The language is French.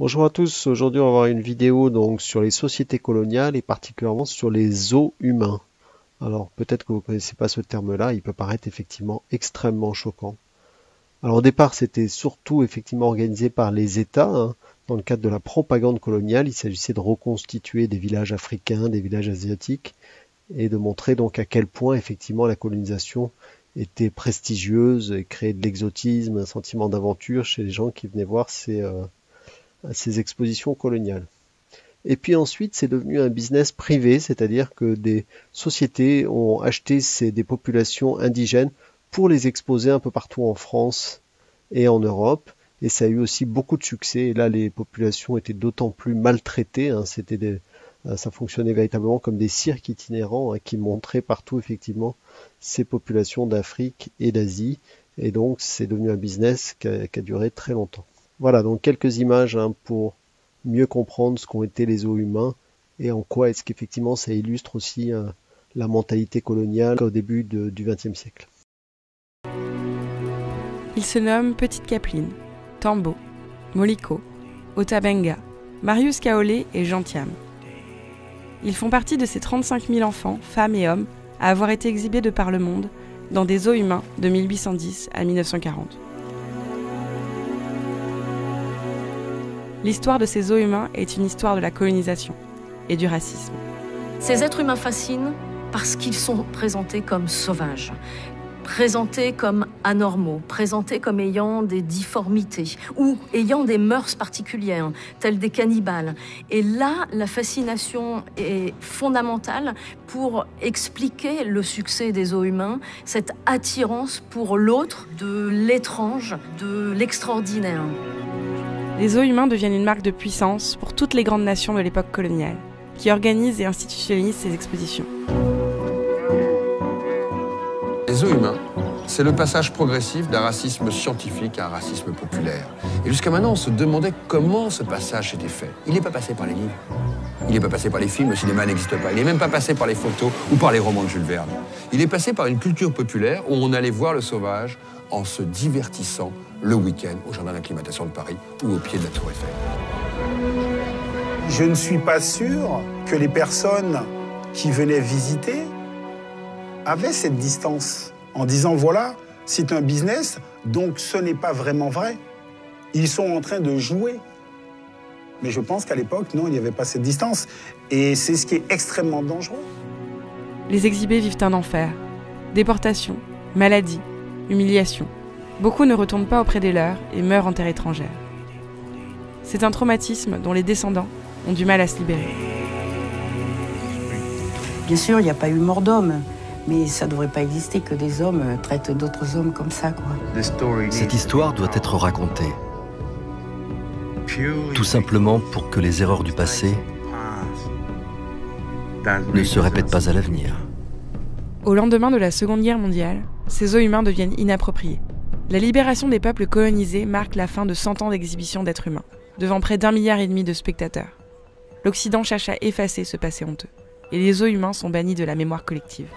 Bonjour à tous, aujourd'hui on va voir une vidéo donc sur les sociétés coloniales et particulièrement sur les zoos humains. Alors peut-être que vous ne connaissez pas ce terme-là, il peut paraître effectivement extrêmement choquant. Alors au départ c'était surtout effectivement organisé par les États, dans le cadre de la propagande coloniale. Il s'agissait de reconstituer des villages africains, des villages asiatiques et de montrer donc à quel point effectivement la colonisation était prestigieuse et créait de l'exotisme, un sentiment d'aventure chez les gens qui venaient voir ces expositions coloniales. Et puis ensuite, c'est devenu un business privé, c'est-à-dire que des sociétés ont acheté des populations indigènes pour les exposer un peu partout en France et en Europe. Et ça a eu aussi beaucoup de succès. Et là, les populations étaient d'autant plus maltraitées. Ça fonctionnait véritablement comme des cirques itinérants qui montraient partout effectivement ces populations d'Afrique et d'Asie. Et donc, c'est devenu un business qui a duré très longtemps. Voilà, donc quelques images pour mieux comprendre ce qu'ont été les zoos humains et en quoi est-ce qu'effectivement ça illustre aussi la mentalité coloniale au début du XXe siècle. Ils se nomment Petite Capeline, Tambo, Moliko, Otabenga, Marius Kaolé et Jean Thiam. Ils font partie de ces 35 000 enfants, femmes et hommes, à avoir été exhibés de par le monde dans des zoos humains de 1810 à 1940. L'histoire de ces zoos humains est une histoire de la colonisation et du racisme. Ces êtres humains fascinent parce qu'ils sont présentés comme sauvages, présentés comme anormaux, présentés comme ayant des difformités ou ayant des mœurs particulières, telles des cannibales. Et là, la fascination est fondamentale pour expliquer le succès des zoos humains, cette attirance pour l'autre, de l'étrange, de l'extraordinaire. Les zoos humains deviennent une marque de puissance pour toutes les grandes nations de l'époque coloniale, qui organisent et institutionnalisent ces expositions. Les zoos humains, c'est le passage progressif d'un racisme scientifique à un racisme populaire. Et jusqu'à maintenant, on se demandait comment ce passage s'était fait. Il n'est pas passé par les livres, il n'est pas passé par les films, le cinéma n'existe pas, il n'est même pas passé par les photos ou par les romans de Jules Verne. Il est passé par une culture populaire où on allait voir le sauvage en se divertissant le week-end au jardin d'acclimatation de Paris ou au pied de la Tour Eiffel. Je ne suis pas sûr que les personnes qui venaient visiter avaient cette distance en disant voilà, c'est un business, donc ce n'est pas vraiment vrai. Ils sont en train de jouer. Mais je pense qu'à l'époque, non, il n'y avait pas cette distance. Et c'est ce qui est extrêmement dangereux. Les exhibés vivent un enfer. Déportation, maladie, humiliation. Beaucoup ne retournent pas auprès des leurs et meurent en terre étrangère. C'est un traumatisme dont les descendants ont du mal à se libérer. Bien sûr, il n'y a pas eu mort d'homme, mais ça ne devrait pas exister que des hommes traitent d'autres hommes comme ça, quoi. Cette histoire doit être racontée. Tout simplement pour que les erreurs du passé ne se répètent pas à l'avenir. Au lendemain de la Seconde Guerre mondiale, ces zoos humains deviennent inappropriés. La libération des peuples colonisés marque la fin de 100 ans d'exhibition d'êtres humains, devant près d'1,5 milliard de spectateurs. L'Occident cherche à effacer ce passé honteux, et les zoos humains sont bannis de la mémoire collective.